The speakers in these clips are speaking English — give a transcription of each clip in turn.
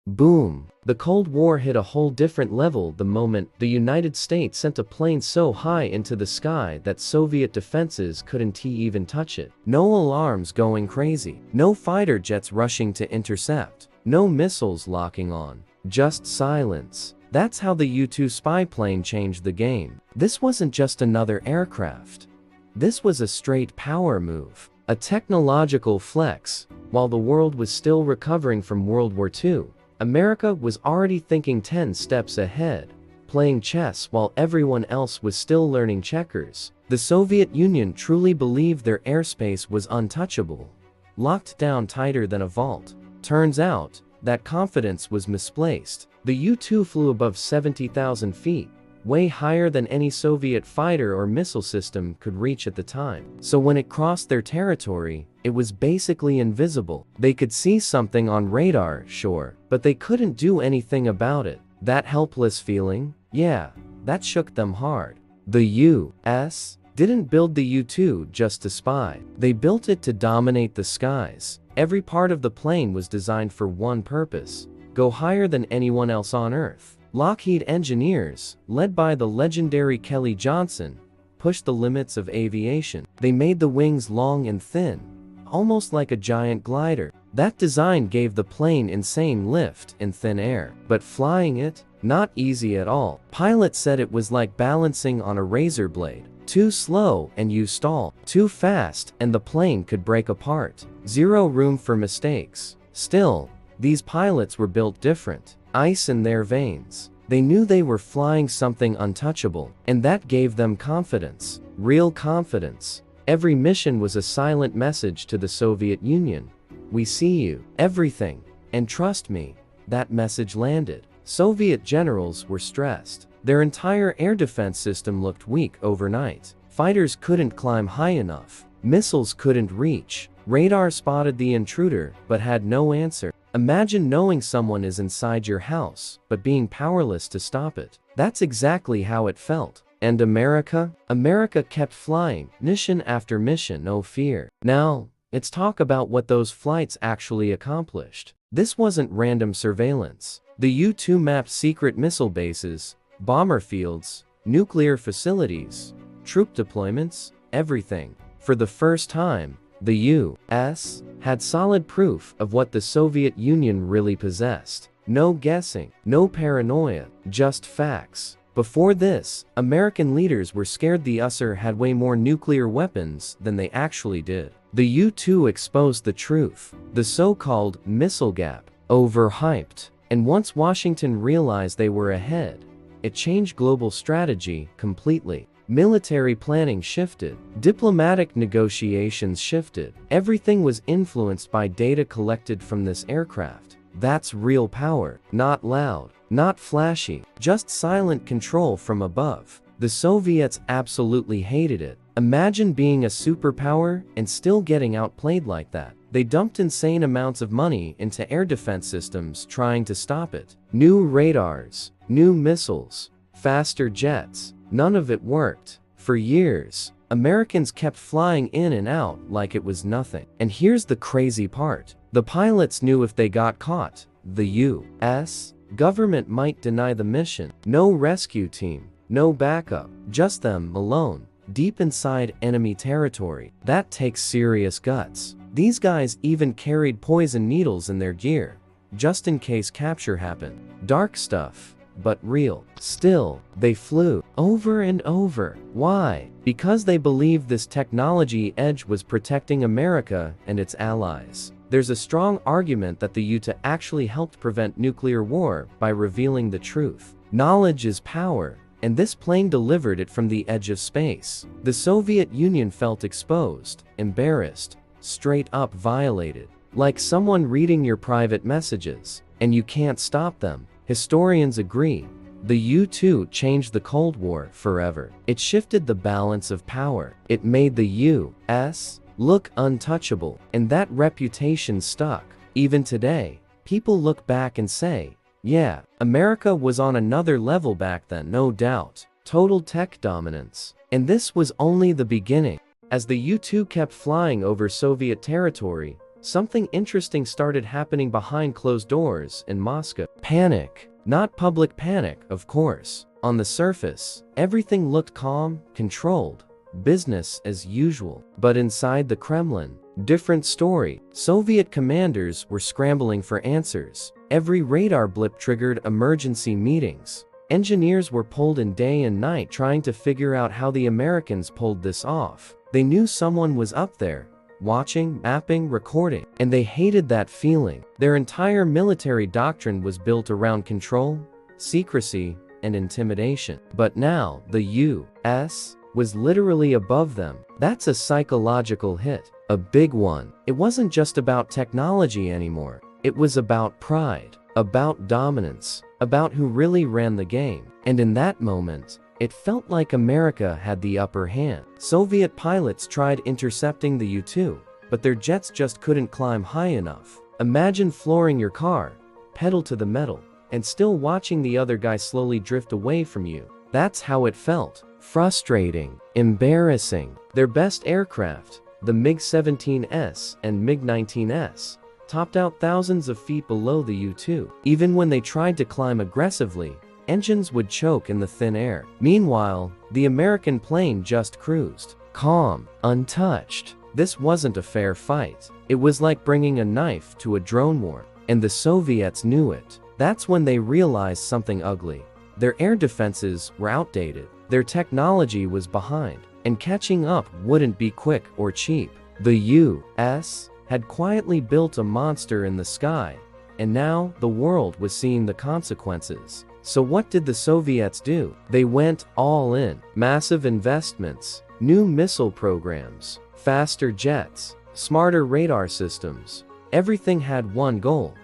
Boom! The Cold War hit a whole different level the moment the United States sent a plane so high into the sky that Soviet defenses couldn't even touch it. No alarms going crazy. No fighter jets rushing to intercept. No missiles locking on. Just silence. That's how the U-2 spy plane changed the game. This wasn't just another aircraft. This was a straight power move. A technological flex. While the world was still recovering from World War II, America was already thinking 10 steps ahead, playing chess while everyone else was still learning checkers. The Soviet Union truly believed their airspace was untouchable, locked down tighter than a vault. Turns out, that confidence was misplaced. The U-2 flew above 70,000 feet, way higher than any Soviet fighter or missile system could reach at the time. So when it crossed their territory, it was basically invisible. They could see something on radar, sure, but they couldn't do anything about it. That helpless feeling? Yeah, that shook them hard. The U.S. didn't build the U-2 just to spy. They built it to dominate the skies. Every part of the plane was designed for one purpose: go higher than anyone else on Earth. Lockheed engineers, led by the legendary Kelly Johnson, pushed the limits of aviation. They made the wings long and thin, almost like a giant glider. That design gave the plane insane lift in thin air. But flying it? Not easy at all. Pilots said it was like balancing on a razor blade. Too slow and you stall. Too fast and the plane could break apart. Zero room for mistakes. Still, these pilots were built different. Ice in their veins. They knew they were flying something untouchable, and that gave them confidence. Real confidence. Every mission was a silent message to the Soviet Union. We see you. Everything. And trust me, that message landed. Soviet generals were stressed. Their entire air defense system looked weak overnight. Fighters couldn't climb high enough. Missiles couldn't reach. Radar spotted the intruder, but had no answer. Imagine knowing someone is inside your house, but being powerless to stop it. That's exactly how it felt. And America? America kept flying, mission after mission, no fear. Now, let's talk about what those flights actually accomplished. This wasn't random surveillance. The U-2 mapped secret missile bases, bomber fields, nuclear facilities, troop deployments, everything. For the first time, the U.S. had solid proof of what the Soviet Union really possessed. No guessing, no paranoia, just facts. Before this, American leaders were scared the USSR had way more nuclear weapons than they actually did. The U-2 exposed the truth, the so-called missile gap, overhyped. And once Washington realized they were ahead, it changed global strategy completely. Military planning shifted. Diplomatic negotiations shifted. Everything was influenced by data collected from this aircraft. That's real power. Not loud, not flashy, just silent control from above. The Soviets absolutely hated it. Imagine being a superpower and still getting outplayed like that. They dumped insane amounts of money into air defense systems trying to stop it. New radars, new missiles, faster jets. None of it worked. For years, Americans kept flying in and out like it was nothing. And here's the crazy part. The pilots knew if they got caught, the U.S. government might deny the mission. No rescue team, no backup, just them alone, deep inside enemy territory. That takes serious guts. These guys even carried poison needles in their gear, just in case capture happened. Dark stuff, but real. Still, they flew over and over. Why? Because they believed this technology edge was protecting America and its allies. There's a strong argument that the U-2 actually helped prevent nuclear war by revealing the truth. Knowledge is power, and this plane delivered it from the edge of space. The Soviet Union felt exposed, embarrassed, straight up violated. Like someone reading your private messages, and you can't stop them. Historians agree. The U-2 changed the Cold War forever. It shifted the balance of power. It made the U.S. look untouchable, and that reputation stuck. Even today, people look back and say, yeah, America was on another level back then, no doubt. Total tech dominance. And this was only the beginning. As the U-2 kept flying over Soviet territory, something interesting started happening behind closed doors in Moscow. Panic. Not public panic, of course. On the surface, everything looked calm, controlled, business as usual. But inside the Kremlin, different story. Soviet commanders were scrambling for answers. Every radar blip triggered emergency meetings. Engineers were pulled in day and night trying to figure out how the Americans pulled this off. They knew someone was up there, watching, mapping, recording, and they hated that feeling. Their entire military doctrine was built around control, secrecy, and intimidation. But now, the U.S. was literally above them. That's a psychological hit, a big one. It wasn't just about technology anymore. It was about pride, about dominance, about who really ran the game. And in that moment, it felt like America had the upper hand. Soviet pilots tried intercepting the U-2, but their jets just couldn't climb high enough. Imagine flooring your car, pedal to the metal, and still watching the other guy slowly drift away from you. That's how it felt. Frustrating, embarrassing. Their best aircraft, the MiG-17S and MiG-19S, topped out thousands of feet below the U-2. Even when they tried to climb aggressively, engines would choke in the thin air. Meanwhile, the American plane just cruised, calm, untouched. This wasn't a fair fight. It was like bringing a knife to a drone war, and the Soviets knew it. That's when they realized something ugly. Their air defenses were outdated. Their technology was behind, and catching up wouldn't be quick or cheap. The U.S. had quietly built a monster in the sky, and now the world was seeing the consequences. So what did the Soviets do? They went all in. Massive investments, new missile programs, faster jets, smarter radar systems. Everything had one goal: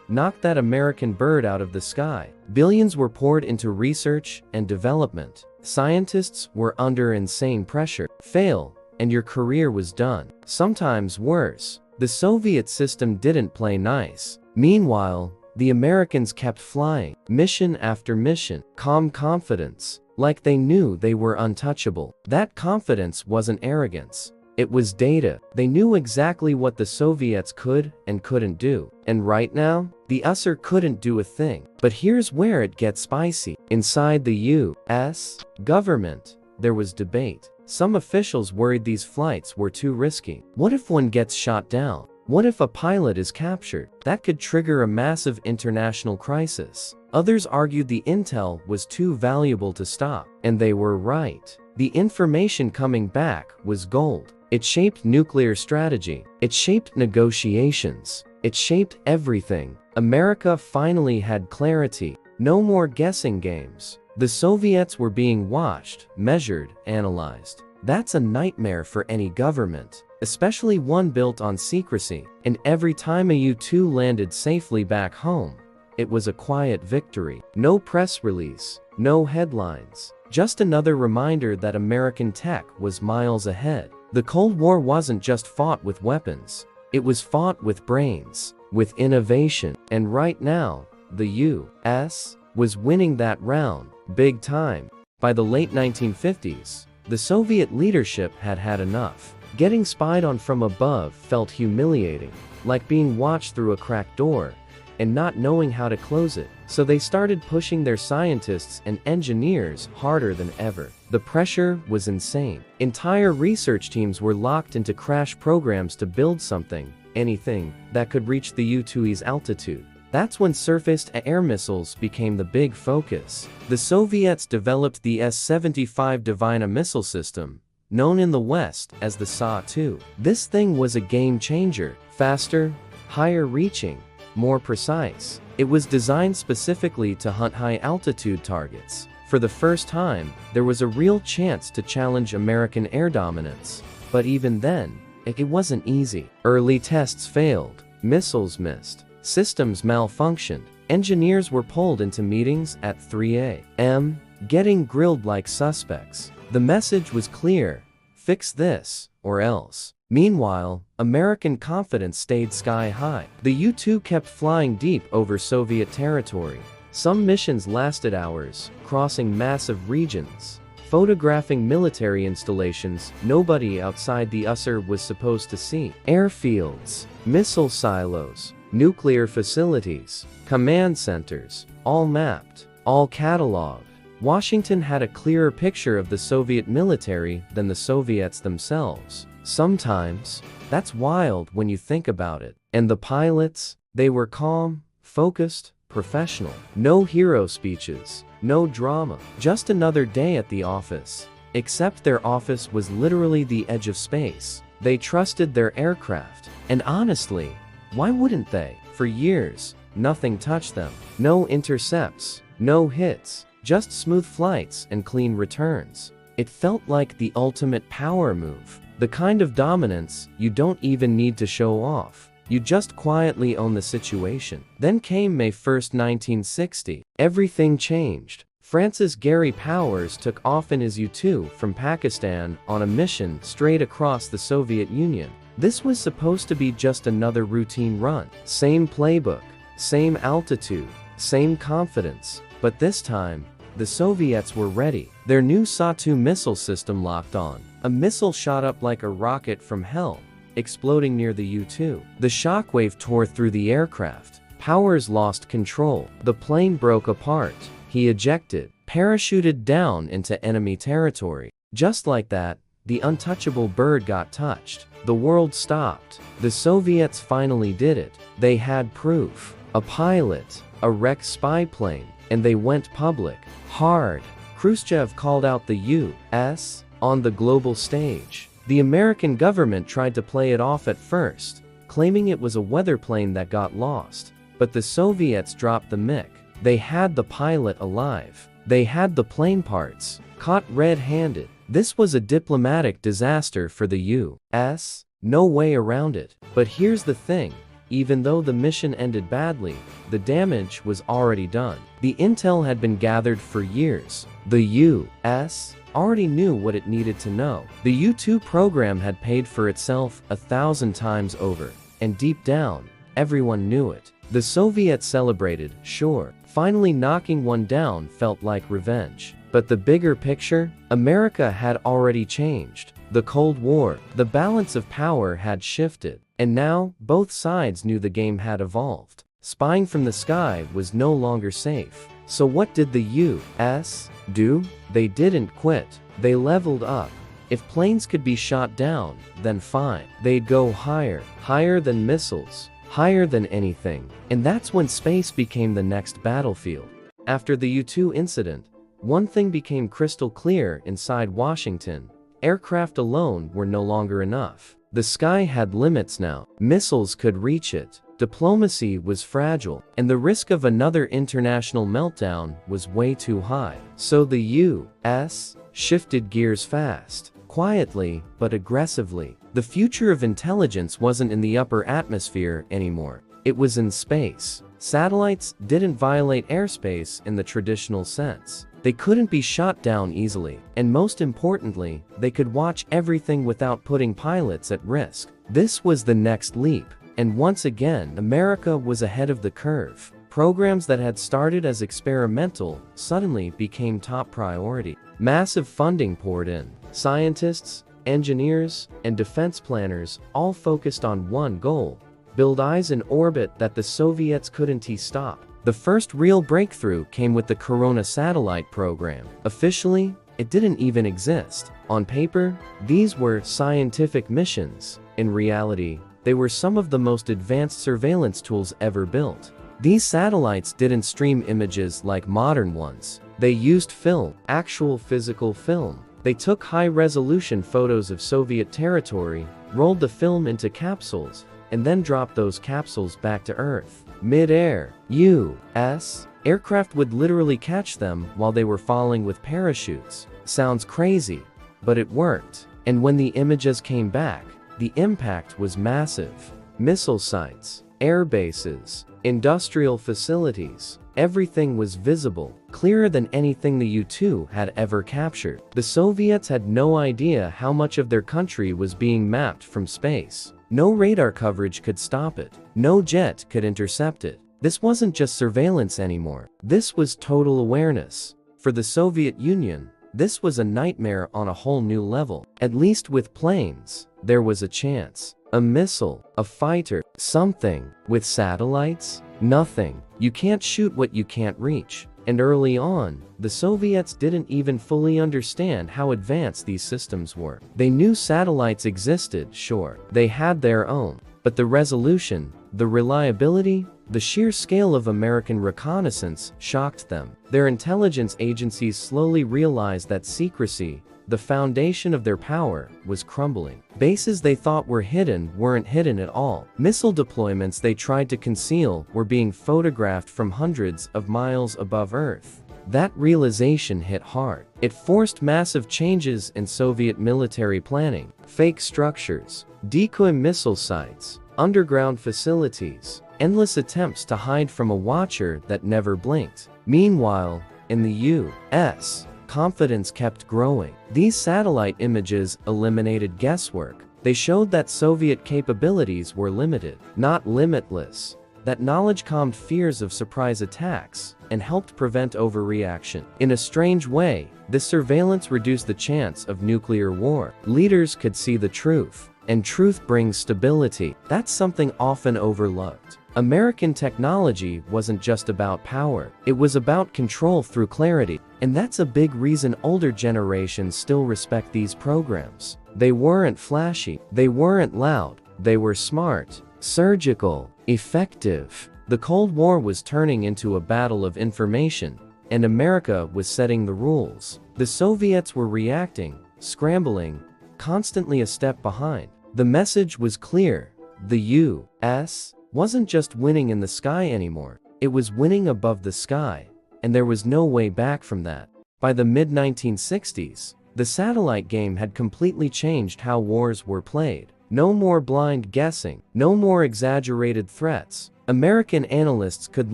knock that American bird out of the sky. Billions were poured into research and development. Scientists were under insane pressure. Fail, and your career was done. Sometimes worse. The Soviet system didn't play nice. Meanwhile, the Americans kept flying, mission after mission, calm confidence, like they knew they were untouchable. That confidence wasn't arrogance. It was data. They knew exactly what the Soviets could and couldn't do. And right now, the USSR couldn't do a thing. But here's where it gets spicy. Inside the U.S. government, there was debate. Some officials worried these flights were too risky. What if one gets shot down? What if a pilot is captured? That could trigger a massive international crisis. Others argued the intel was too valuable to stop. And they were right. The information coming back was gold. It shaped nuclear strategy. It shaped negotiations. It shaped everything. America finally had clarity. No more guessing games. The Soviets were being watched, measured, analyzed. That's a nightmare for any government, especially one built on secrecy. And every time a U-2 landed safely back home, it was a quiet victory. No press release, no headlines, just another reminder that American tech was miles ahead. The Cold War wasn't just fought with weapons. It was fought with brains, with innovation. And right now, the U.S. was winning that round, big time. By the late 1950s, the Soviet leadership had had enough. Getting spied on from above felt humiliating, like being watched through a cracked door and not knowing how to close it. So they started pushing their scientists and engineers harder than ever. The pressure was insane. Entire research teams were locked into crash programs to build something, anything, that could reach the U-2's altitude. That's when surface-to-air missiles became the big focus. The Soviets developed the S-75 Divina missile system, known in the West as the SA-2. This thing was a game-changer. Faster, higher-reaching, more precise. It was designed specifically to hunt high-altitude targets. For the first time, there was a real chance to challenge American air dominance. But even then, it wasn't easy. Early tests failed. Missiles missed. Systems malfunctioned. Engineers were pulled into meetings at 3 a.m., getting grilled like suspects. The message was clear: fix this, or else. Meanwhile, American confidence stayed sky high. The U-2 kept flying deep over Soviet territory. Some missions lasted hours, crossing massive regions, photographing military installations nobody outside the USSR was supposed to see. Airfields, missile silos, nuclear facilities, command centers, all mapped, all cataloged. Washington had a clearer picture of the Soviet military than the Soviets themselves. Sometimes, that's wild when you think about it. And the pilots, they were calm, focused, professional. No hero speeches, no drama, just another day at the office. Except their office was literally the edge of space. They trusted their aircraft. And honestly, why wouldn't they? For years, nothing touched them. No intercepts, no hits, just smooth flights and clean returns. It felt like the ultimate power move. The kind of dominance you don't even need to show off. You just quietly own the situation. Then came May 1st, 1960. Everything changed. France's Gary Powers took off in his U-2 from Pakistan on a mission straight across the Soviet Union. This was supposed to be just another routine run. Same playbook, same altitude, same confidence. But this time, the Soviets were ready. Their new Sa-2 missile system locked on. A missile shot up like a rocket from hell, exploding near the U-2. The shockwave tore through the aircraft. Powers lost control. The plane broke apart. He ejected, parachuted down into enemy territory. Just like that, the untouchable bird got touched. The world stopped. The Soviets finally did it. They had proof. A pilot, a wrecked spy plane, and they went public. Hard. Khrushchev called out the U.S. on the global stage. The American government tried to play it off at first, claiming it was a weather plane that got lost. But the Soviets dropped the mic. They had the pilot alive. They had the plane parts, caught red-handed. This was a diplomatic disaster for the U.S. No way around it. But here's the thing. Even though the mission ended badly, the damage was already done. The intel had been gathered for years. The U.S. already knew what it needed to know. The U-2 program had paid for itself 1,000 times over. And deep down, everyone knew it. The Soviets celebrated, sure. Finally knocking one down felt like revenge. But the bigger picture? America had already changed. The Cold War, the balance of power had shifted. And now, both sides knew the game had evolved. Spying from the sky was no longer safe. So what did the U.S. do? They didn't quit. They leveled up. If planes could be shot down, then fine. They'd go higher, higher than missiles, higher than anything. And that's when space became the next battlefield. After the U-2 incident, one thing became crystal clear inside Washington. Aircraft alone were no longer enough. The sky had limits now. Missiles could reach it. Diplomacy was fragile, and the risk of another international meltdown was way too high. So the U.S. shifted gears fast, quietly but aggressively. The future of intelligence wasn't in the upper atmosphere anymore. It was in space. Satellites didn't violate airspace in the traditional sense. They couldn't be shot down easily, and most importantly, they could watch everything without putting pilots at risk. This was the next leap, and once again, America was ahead of the curve. Programs that had started as experimental suddenly became top priority. Massive funding poured in. Scientists, engineers, and defense planners all focused on one goal: build eyes in orbit that the Soviets couldn't stop. The first real breakthrough came with the Corona satellite program. Officially, it didn't even exist. On paper, these were scientific missions. In reality, they were some of the most advanced surveillance tools ever built. These satellites didn't stream images like modern ones. They used film, actual physical film. They took high-resolution photos of Soviet territory, rolled the film into capsules, and then dropped those capsules back to Earth. Mid-air, U.S. aircraft would literally catch them while they were falling with parachutes. Sounds crazy, but it worked. And when the images came back, the impact was massive. Missile sites, air bases, industrial facilities, everything was visible, clearer than anything the U-2 had ever captured. The Soviets had no idea how much of their country was being mapped from space. No radar coverage could stop it. No jet could intercept it. This wasn't just surveillance anymore. This was total awareness. For the Soviet Union, This was a nightmare on a whole new level. At least with planes, there was a chance. A missile, a fighter, something. With satellites? Nothing. You can't shoot what you can't reach. And early on, the Soviets didn't even fully understand how advanced these systems were. They knew satellites existed, sure. They had their own. But the resolution, the reliability, the sheer scale of American reconnaissance shocked them. Their intelligence agencies slowly realized that secrecy, the foundation of their power, was crumbling. Bases they thought were hidden weren't hidden at all. Missile deployments they tried to conceal were being photographed from hundreds of miles above Earth. That realization hit hard. It forced massive changes in Soviet military planning. Fake structures, decoy missile sites, underground facilities, endless attempts to hide from a watcher that never blinked. Meanwhile, in the U.S., confidence kept growing. These satellite images eliminated guesswork. They showed that Soviet capabilities were limited, not limitless. That knowledge calmed fears of surprise attacks and helped prevent overreaction. In a strange way, this surveillance reduced the chance of nuclear war. Leaders could see the truth, and truth brings stability. That's something often overlooked. American technology wasn't just about power, it was about control through clarity. And that's a big reason older generations still respect these programs. They weren't flashy, they weren't loud, they were smart, surgical, effective. The Cold War was turning into a battle of information, and America was setting the rules. The Soviets were reacting, scrambling, constantly a step behind. The message was clear. The U.S. wasn't just winning in the sky anymore, it was winning above the sky, and there was no way back from that. By the mid-1960s, the satellite game had completely changed how wars were played. No more blind guessing, no more exaggerated threats. American analysts could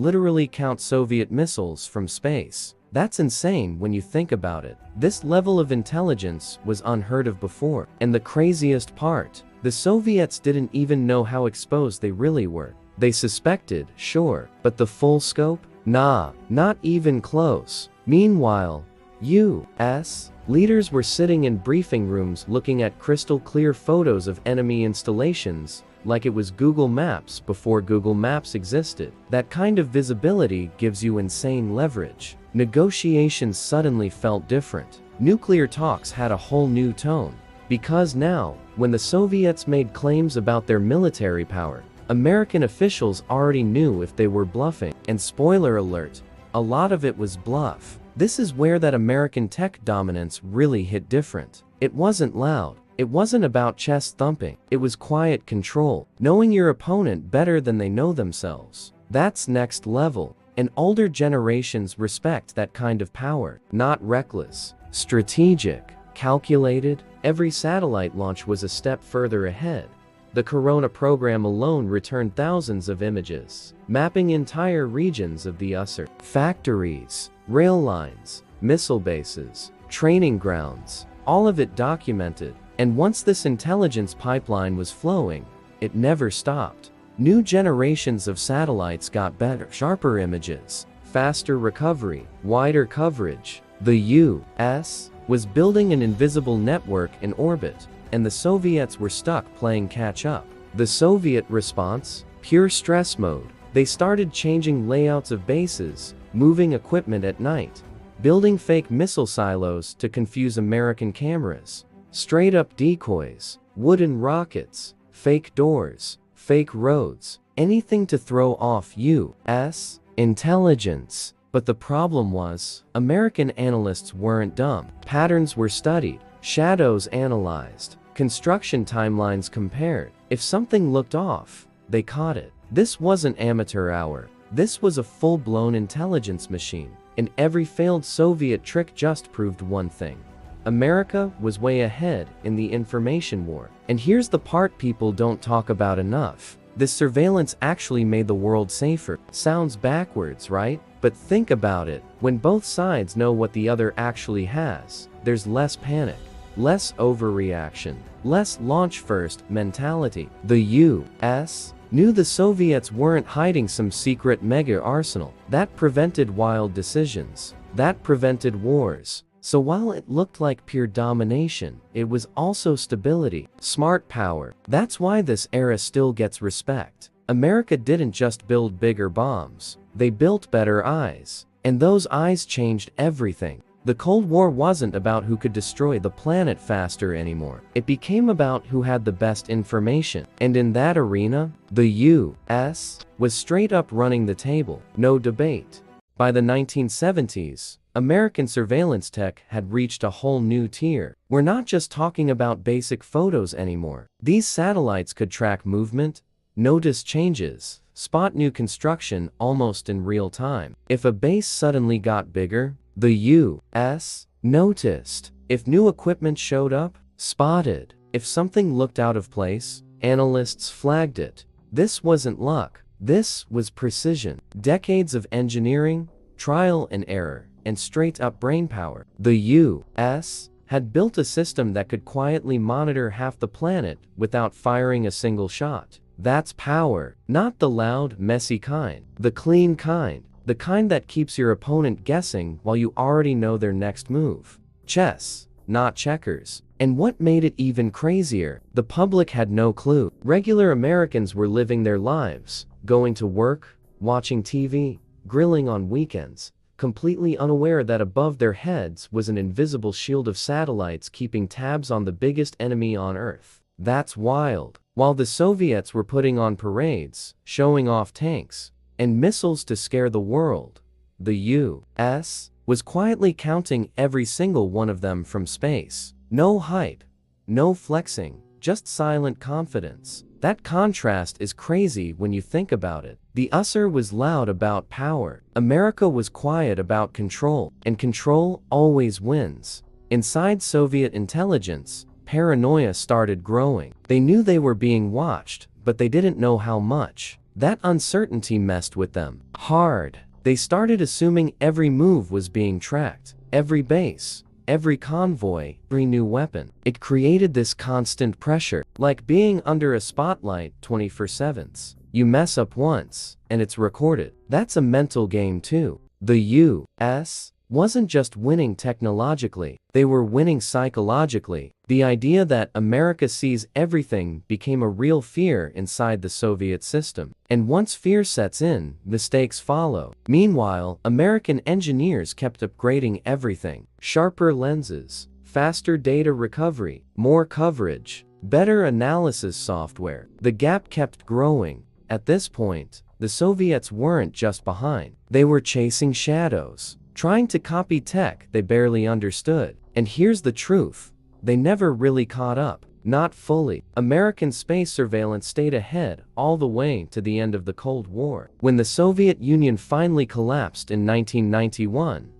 literally count Soviet missiles from space. That's insane when you think about it. This level of intelligence was unheard of before. And the craziest part, the Soviets didn't even know how exposed they really were. They suspected, sure, but the full scope? Nah, not even close. Meanwhile, U.S. leaders were sitting in briefing rooms looking at crystal clear photos of enemy installations, like it was Google Maps before Google Maps existed. That kind of visibility gives you insane leverage. Negotiations suddenly felt different. Nuclear talks had a whole new tone. Because now, when the Soviets made claims about their military power, American officials already knew if they were bluffing. And spoiler alert, a lot of it was bluff. This is where that American tech dominance really hit different. It wasn't loud. It wasn't about chest thumping. It was quiet control, knowing your opponent better than they know themselves. That's next level, and older generations respect that kind of power. Not reckless, strategic, calculated. Every satellite launch was a step further ahead. The Corona program alone returned thousands of images, mapping entire regions of the USSR. Factories, rail lines, missile bases, training grounds, all of it documented. And once this intelligence pipeline was flowing, it never stopped. New generations of satellites got better, sharper images, faster recovery, wider coverage. The U.S. was building an invisible network in orbit, and the Soviets were stuck playing catch-up. The Soviet response? Pure stress mode. They started changing layouts of bases, moving equipment at night, building fake missile silos to confuse American cameras, straight-up decoys, wooden rockets, fake doors, fake roads, anything to throw off U.S. intelligence. But the problem was, American analysts weren't dumb. Patterns were studied, shadows analyzed, construction timelines compared. If something looked off, they caught it. This wasn't amateur hour. This was a full-blown intelligence machine. And every failed Soviet trick just proved one thing. America was way ahead in the information war. And here's the part people don't talk about enough. This surveillance actually made the world safer. Sounds backwards, right? But think about it. When both sides know what the other actually has, there's less panic, less overreaction, less launch-first mentality. The U.S. knew the Soviets weren't hiding some secret mega arsenal. That prevented wild decisions. That prevented wars. So while it looked like pure domination, it was also stability, smart power. That's why this era still gets respect. America didn't just build bigger bombs, they built better eyes. And those eyes changed everything. The Cold War wasn't about who could destroy the planet faster anymore. It became about who had the best information. And in that arena, the U.S. was straight up running the table, no debate. By the 1970s, American surveillance tech had reached a whole new tier. We're not just talking about basic photos anymore. These satellites could track movement, notice changes, spot new construction almost in real time. If a base suddenly got bigger, the U.S. noticed. If new equipment showed up, spotted. If something looked out of place, analysts flagged it. This wasn't luck. This was precision. Decades of engineering, trial and error, and straight-up brainpower. The U.S. had built a system that could quietly monitor half the planet without firing a single shot. That's power, not the loud, messy kind. The clean kind. The kind that keeps your opponent guessing while you already know their next move. Chess, not checkers. And what made it even crazier, the public had no clue. Regular Americans were living their lives, going to work, watching TV, grilling on weekends, completely unaware that above their heads was an invisible shield of satellites keeping tabs on the biggest enemy on Earth. That's wild. While the Soviets were putting on parades, showing off tanks and missiles to scare the world, the U.S. was quietly counting every single one of them from space. No hype, no flexing, just silent confidence. That contrast is crazy when you think about it. The USSR was loud about power. America was quiet about control, and control always wins. Inside Soviet intelligence, paranoia started growing. They knew they were being watched, but they didn't know how much. That uncertainty messed with them hard. They started assuming every move was being tracked, every base, every convoy, every new weapon. It created this constant pressure, like being under a spotlight 24/7. You mess up once, and it's recorded. That's a mental game too. The U.S. wasn't just winning technologically, they were winning psychologically. The idea that America sees everything became a real fear inside the Soviet system. And once fear sets in, mistakes follow. Meanwhile, American engineers kept upgrading everything. Sharper lenses, faster data recovery, more coverage, better analysis software. The gap kept growing. At this point, the Soviets weren't just behind. They were chasing shadows, trying to copy tech they barely understood. And here's the truth. They never really caught up. Not fully. American space surveillance stayed ahead all the way to the end of the Cold War. When the Soviet Union finally collapsed in 1991,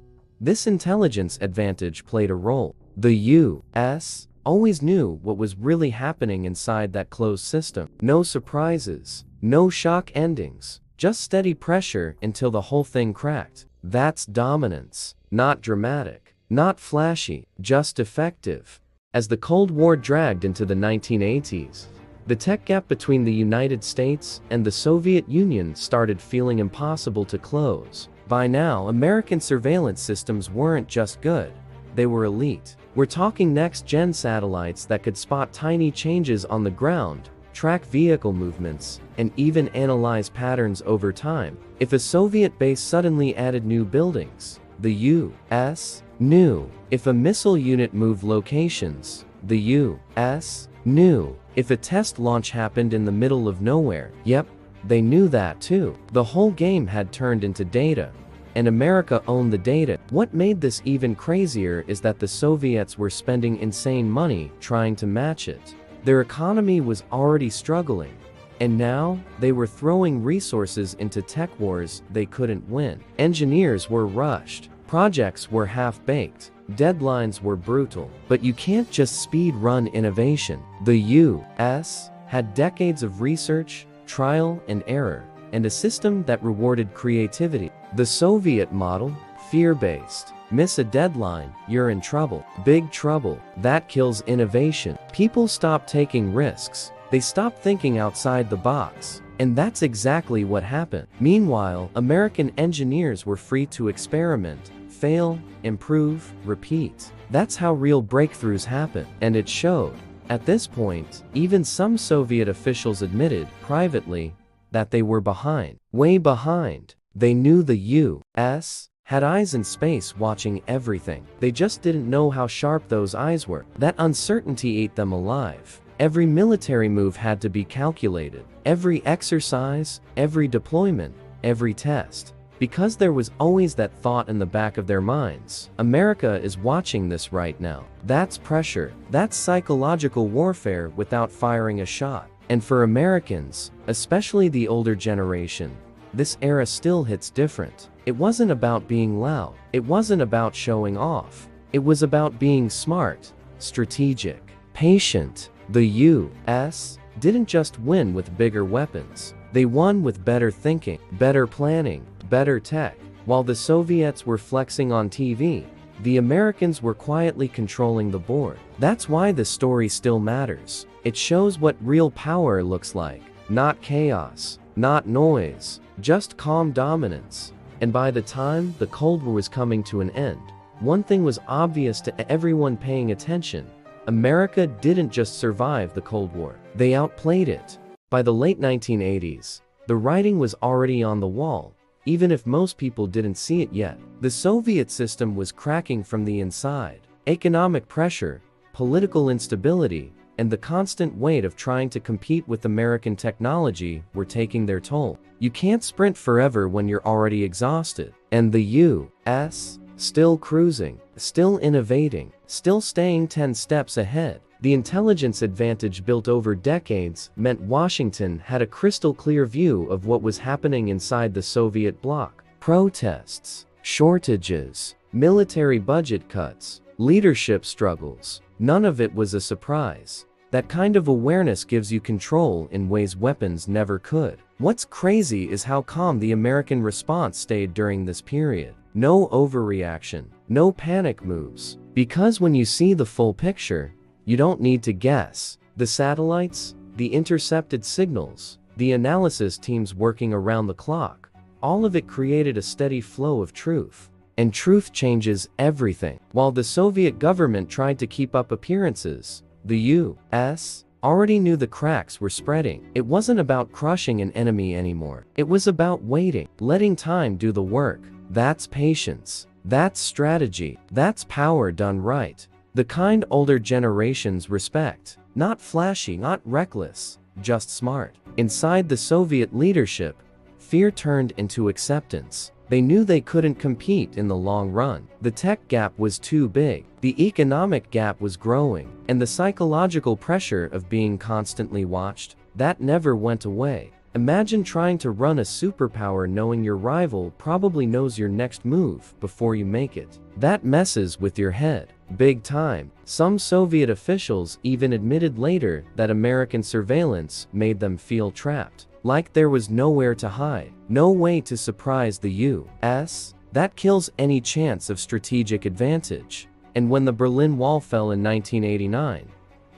this intelligence advantage played a role. The U.S. always knew what was really happening inside that closed system. No surprises, no shock endings, just steady pressure until the whole thing cracked. That's dominance. Not dramatic, not flashy, just effective. As the Cold War dragged into the 1980s, the tech gap between the United States and the Soviet Union started feeling impossible to close. By now, American surveillance systems weren't just good, they were elite. We're talking next-gen satellites that could spot tiny changes on the ground, track vehicle movements, and even analyze patterns over time. If a Soviet base suddenly added new buildings, the U.S. knew. If a missile unit moved locations, the U.S. knew. If a test launch happened in the middle of nowhere, yep, they knew that too. The whole game had turned into data, and America owned the data. What made this even crazier is that the Soviets were spending insane money trying to match it. Their economy was already struggling, and now they were throwing resources into tech wars they couldn't win. Engineers were rushed, projects were half-baked, deadlines were brutal. But you can't just speed-run innovation. The U.S. had decades of research, trial and error, and a system that rewarded creativity. The Soviet model, fear-based. Miss a deadline, you're in trouble. Big trouble. That kills innovation. People stop taking risks. They stop thinking outside the box. And that's exactly what happened. Meanwhile, American engineers were free to experiment, fail, improve, repeat. That's how real breakthroughs happen. And it showed. At this point, even some Soviet officials admitted, privately, that they were behind. Way behind. They knew the U.S. had eyes in space watching everything. They just didn't know how sharp those eyes were. That uncertainty ate them alive. Every military move had to be calculated. Every exercise, every deployment, every test. Because there was always that thought in the back of their minds. America is watching this right now. That's pressure. That's psychological warfare without firing a shot. And for Americans, especially the older generation, this era still hits different. It wasn't about being loud. It wasn't about showing off. It was about being smart, strategic, patient. The U.S. didn't just win with bigger weapons. They won with better thinking, better planning, better tech. While the Soviets were flexing on TV, the Americans were quietly controlling the board. That's why the story still matters. It shows what real power looks like. Not chaos, not noise, just calm dominance. And by the time the Cold War was coming to an end, one thing was obvious to everyone paying attention. America didn't just survive the Cold War. They outplayed it. By the late 1980s, the writing was already on the wall, even if most people didn't see it yet. The Soviet system was cracking from the inside. Economic pressure, political instability, and the constant weight of trying to compete with American technology were taking their toll. You can't sprint forever when you're already exhausted. And the U.S. still cruising, still innovating, still staying 10 steps ahead. The intelligence advantage built over decades meant Washington had a crystal clear view of what was happening inside the Soviet bloc. Protests, shortages, military budget cuts, leadership struggles. None of it was a surprise. That kind of awareness gives you control in ways weapons never could. What's crazy is how calm the American response stayed during this period. No overreaction, no panic moves. Because when you see the full picture, you don't need to guess. The satellites, the intercepted signals, the analysis teams working around the clock, all of it created a steady flow of truth. And truth changes everything. While the Soviet government tried to keep up appearances, the U.S. already knew the cracks were spreading. It wasn't about crushing an enemy anymore. It was about waiting, letting time do the work. That's patience. That's strategy. That's power done right. The kind older generations respect. Not flashy, not reckless, just smart. Inside the Soviet leadership, fear turned into acceptance. They knew they couldn't compete in the long run. The tech gap was too big. The economic gap was growing. And the psychological pressure of being constantly watched, that never went away. Imagine trying to run a superpower knowing your rival probably knows your next move before you make it. That messes with your head. Big time. Some Soviet officials even admitted later that American surveillance made them feel trapped. Like there was nowhere to hide. No way to surprise the U.S. That kills any chance of strategic advantage. And when the Berlin Wall fell in 1989,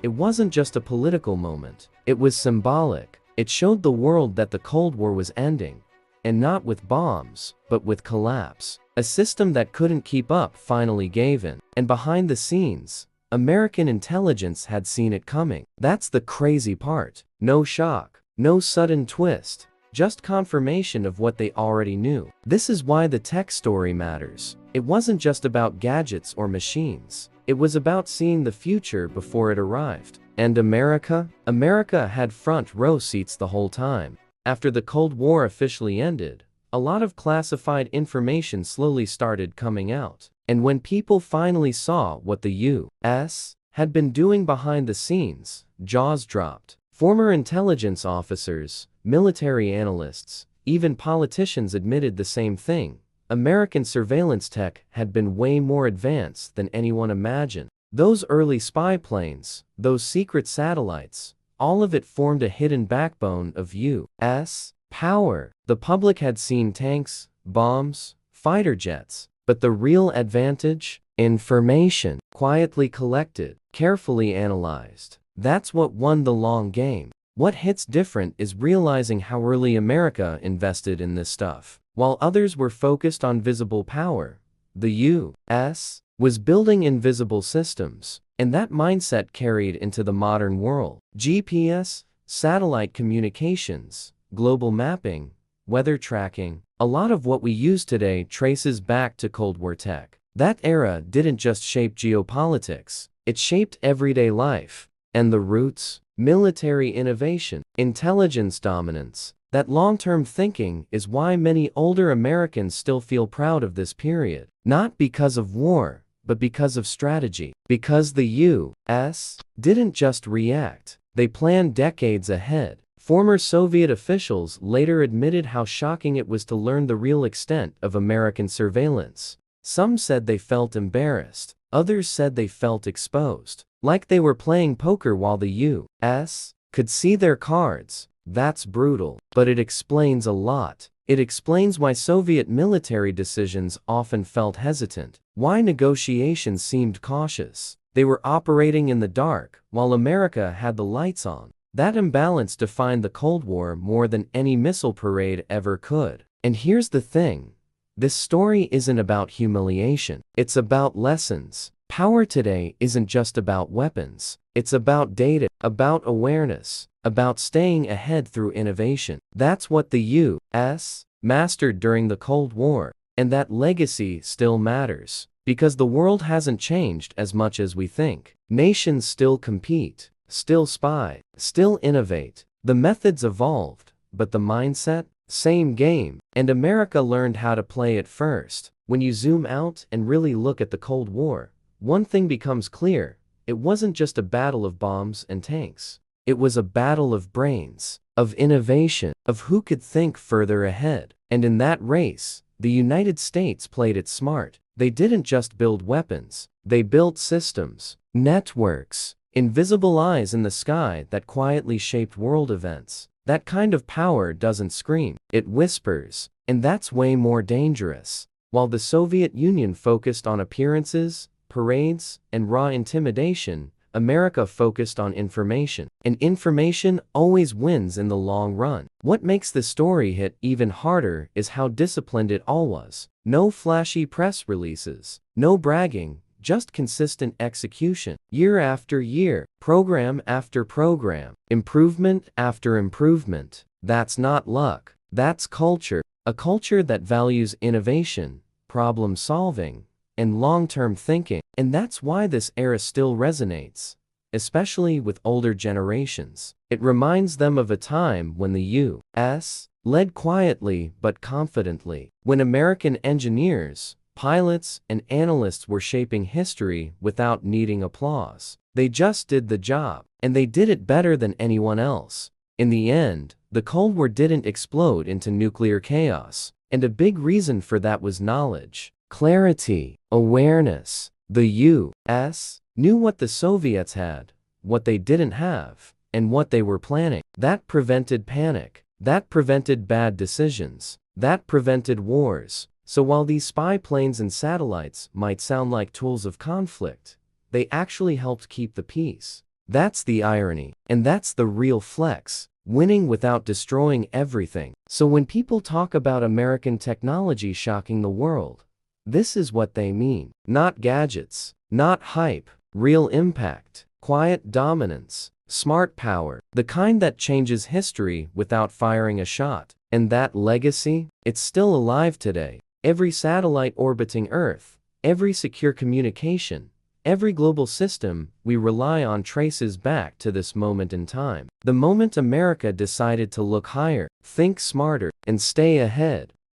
it wasn't just a political moment. It was symbolic. It showed the world that the Cold War was ending. And not with bombs, but with collapse. A system that couldn't keep up finally gave in. And behind the scenes, American intelligence had seen it coming. That's the crazy part. No shock, no sudden twist, just confirmation of what they already knew. This is why the tech story matters. It wasn't just about gadgets or machines. It was about seeing the future before it arrived. And America? America had front row seats the whole time. After the Cold War officially ended, a lot of classified information slowly started coming out. And when people finally saw what the U.S. had been doing behind the scenes, jaws dropped. Former intelligence officers, military analysts, even politicians admitted the same thing. American surveillance tech had been way more advanced than anyone imagined. Those early spy planes, those secret satellites, all of it formed a hidden backbone of U.S. power. The public had seen tanks, bombs, fighter jets, but the real advantage? Information, quietly collected, carefully analyzed. That's what won the long game. What hits different is realizing how early America invested in this stuff. While others were focused on visible power, the U.S. was building invisible systems, and that mindset carried into the modern world. GPS, satellite communications, global mapping, weather tracking, a lot of what we use today traces back to Cold War tech. That era didn't just shape geopolitics, it shaped everyday life. And the roots? Military innovation, intelligence dominance. That long-term thinking is why many older Americans still feel proud of this period. Not because of war, but because of strategy. Because the U.S. didn't just react, they planned decades ahead. Former Soviet officials later admitted how shocking it was to learn the real extent of American surveillance. Some said they felt embarrassed, others said they felt exposed, like they were playing poker while the U.S. could see their cards. That's brutal, but it explains a lot. It explains why Soviet military decisions often felt hesitant, why negotiations seemed cautious. They were operating in the dark, while America had the lights on. That imbalance defined the Cold War more than any missile parade ever could. And here's the thing. This story isn't about humiliation. It's about lessons. Power today isn't just about weapons. It's about data, about awareness, about staying ahead through innovation. That's what the U.S. mastered during the Cold War, and that legacy still matters. Because the world hasn't changed as much as we think. Nations still compete, still spy, still innovate. The methods evolved, but the mindset? Same game. And America learned how to play it first. When you zoom out and really look at the Cold War, one thing becomes clear. It wasn't just a battle of bombs and tanks. It was a battle of brains, of innovation, of who could think further ahead. And in that race, the United States played it smart. They didn't just build weapons. They built systems, networks, invisible eyes in the sky that quietly shaped world events. That kind of power doesn't scream, it whispers, and that's way more dangerous. While the Soviet Union focused on appearances, parades, and raw intimidation, America focused on information. And information always wins in the long run. What makes this story hit even harder is how disciplined it all was. No flashy press releases, no bragging, just consistent execution. Year after year, program after program, improvement after improvement. That's not luck. That's culture. A culture that values innovation, problem solving, and long-term thinking. And that's why this era still resonates, especially with older generations. It reminds them of a time when the U.S. led quietly but confidently, when American engineers, pilots, and analysts were shaping history without needing applause. They just did the job, and they did it better than anyone else. In the end, the Cold War didn't explode into nuclear chaos, and a big reason for that was knowledge, clarity, awareness. The U.S. knew what the Soviets had, what they didn't have, and what they were planning. That prevented panic. That prevented bad decisions. That prevented wars. So while these spy planes and satellites might sound like tools of conflict, they actually helped keep the peace. That's the irony. And that's the real flex. Winning without destroying everything. So when people talk about American technology shocking the world, this is what they mean. Not gadgets, not hype, real impact, quiet dominance, smart power, the kind that changes history without firing a shot. And that legacy? It's still alive today. Every satellite orbiting Earth, every secure communication, every global system we rely on traces back to this moment in time. The moment America decided to look higher, think smarter, and stay ahead.